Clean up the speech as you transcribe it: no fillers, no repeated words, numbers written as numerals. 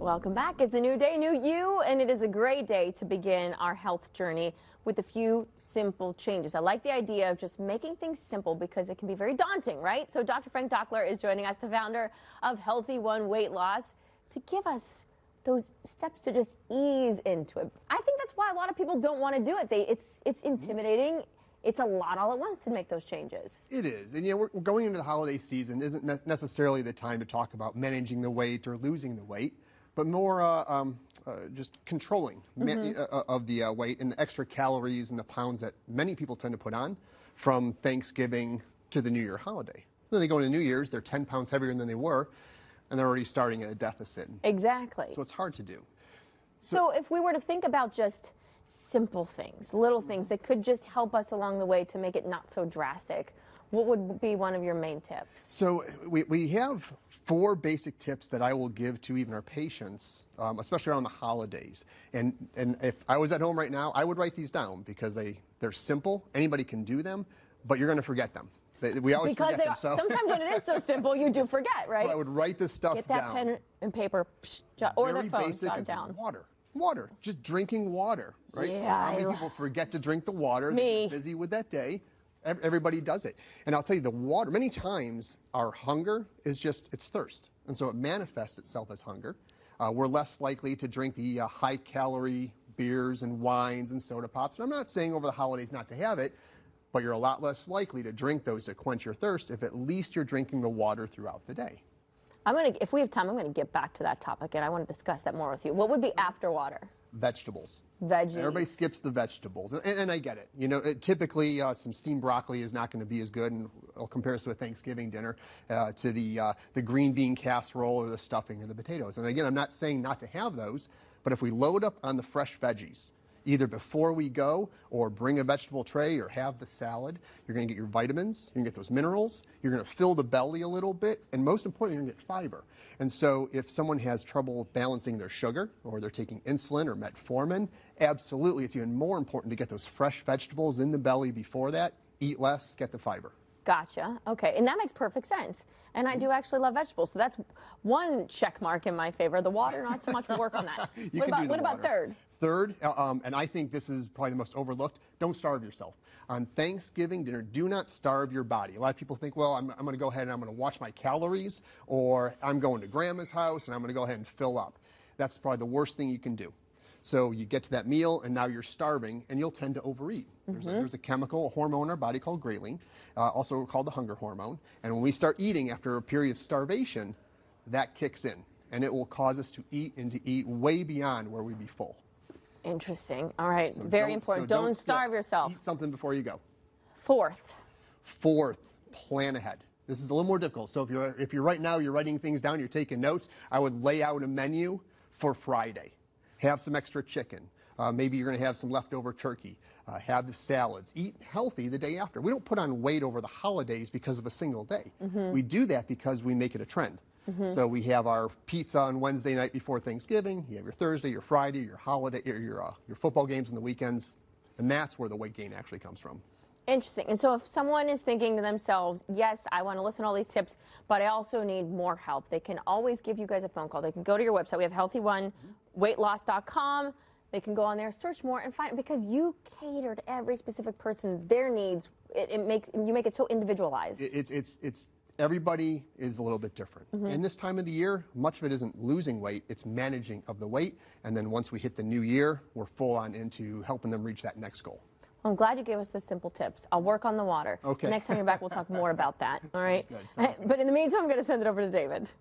Welcome back. It's a new day, new you, and it is a great day to begin our health journey with a few simple changes. I like the idea of just making things simple because it can be very daunting, right? So Dr. Frank Dockler is joining us, the founder of Healthy One Weight Loss, to give us those steps to just ease into it. I think that's why a lot of people don't want to do it. It's intimidating. It's a lot all at once to make those changes. It is. And, we're going into the holiday season. Isn't necessarily the time to talk about managing the weight or losing the weight, but more just controlling of the weight and the extra calories and the pounds that many people tend to put on from Thanksgiving to the New Year holiday. Then they go into New Year's, they're 10 pounds heavier than they were, and they're already starting at a deficit. Exactly. So it's hard to do. So if we were to think about just simple things, little things that could just help us along the way to make it not so drastic, what would be one of your main tips? So we have 4 basic tips that I will give to even our patients, especially around the holidays. And if I was at home right now, I would write these down because they're simple. Anybody can do them, but you're going to forget them. We always forget them. So sometimes when it is so simple, you do forget, right? So I would write this stuff down. Get that pen and paper, or the phone, Very basic jot it is down. Water. Just drinking water, right? Yeah, How many people forget to drink the water? Me. They get busy with that day. Everybody does it. And I'll tell you, the water, many times our hunger is just, it's thirst. And so it manifests itself as hunger. We're less likely to drink the high-calorie beers and wines and soda pops. And I'm not saying over the holidays not to have it, but you're a lot less likely to drink those to quench your thirst if at least you're drinking the water throughout the day. If we have time, I'm going to get back to that topic, and I want to discuss that more with you. What would be after water? Vegetables. Veggies. Everybody skips the vegetables, and I get it. Typically, some steamed broccoli is not going to be as good, and I'll compare this to a Thanksgiving dinner, to the green bean casserole or the stuffing or the potatoes. And again, I'm not saying not to have those, but if we load up on the fresh veggies, either before we go or bring a vegetable tray or have the salad, you're going to get your vitamins, you're going to get those minerals, you're going to fill the belly a little bit, and most importantly, you're going to get fiber. And so if someone has trouble balancing their sugar or they're taking insulin or metformin, absolutely it's even more important to get those fresh vegetables in the belly before that. Eat less, get the fiber. Gotcha. Okay, and that makes perfect sense. And I do actually love vegetables, so that's one check mark in my favor. The water, not so much. We'll work on that. What about third? Third, and I think this is probably the most overlooked, don't starve yourself. On Thanksgiving dinner, do not starve your body. A lot of people think, well, I'm going to go ahead and I'm going to watch my calories, or I'm going to grandma's house and I'm going to go ahead and fill up. That's probably the worst thing you can do. So you get to that meal and now you're starving and you'll tend to overeat. There's a chemical, a hormone in our body called ghrelin, also called the hunger hormone. And when we start eating after a period of starvation, that kicks in and it will cause us to eat way beyond where we'd be full. Interesting. All right. So very important. Don't starve yourself. Eat something before you go. Fourth, plan ahead. This is a little more difficult. So if you're right now, you're writing things down, you're taking notes, I would lay out a menu for Friday. Have some extra chicken. Maybe you're going to have some leftover turkey. Have the salads. Eat healthy the day after. We don't put on weight over the holidays because of a single day. We do that because we make it a trend. So we have our pizza on Wednesday night before Thanksgiving. You have your Thursday, your Friday, your holiday, your football games on the weekends, and that's where the weight gain actually comes from. Interesting. And so if someone is thinking to themselves, yes, I want to listen to all these tips, but I also need more help, they can always give you guys a phone call. They can go to your website. We have healthyOneweightloss.com. They can go on there, search more, and find, because you cater to every specific person, their needs. You make it so individualized. It's everybody is a little bit different. In this time of the year, much of it isn't losing weight, it's managing of the weight. And then once we hit the new year, we're full on into helping them reach that next goal. I'm glad you gave us the simple tips. I'll work on the water. Okay. Next time you're back, we'll talk more about that. All right? Sounds good. But in the meantime, I'm going to send it over to David.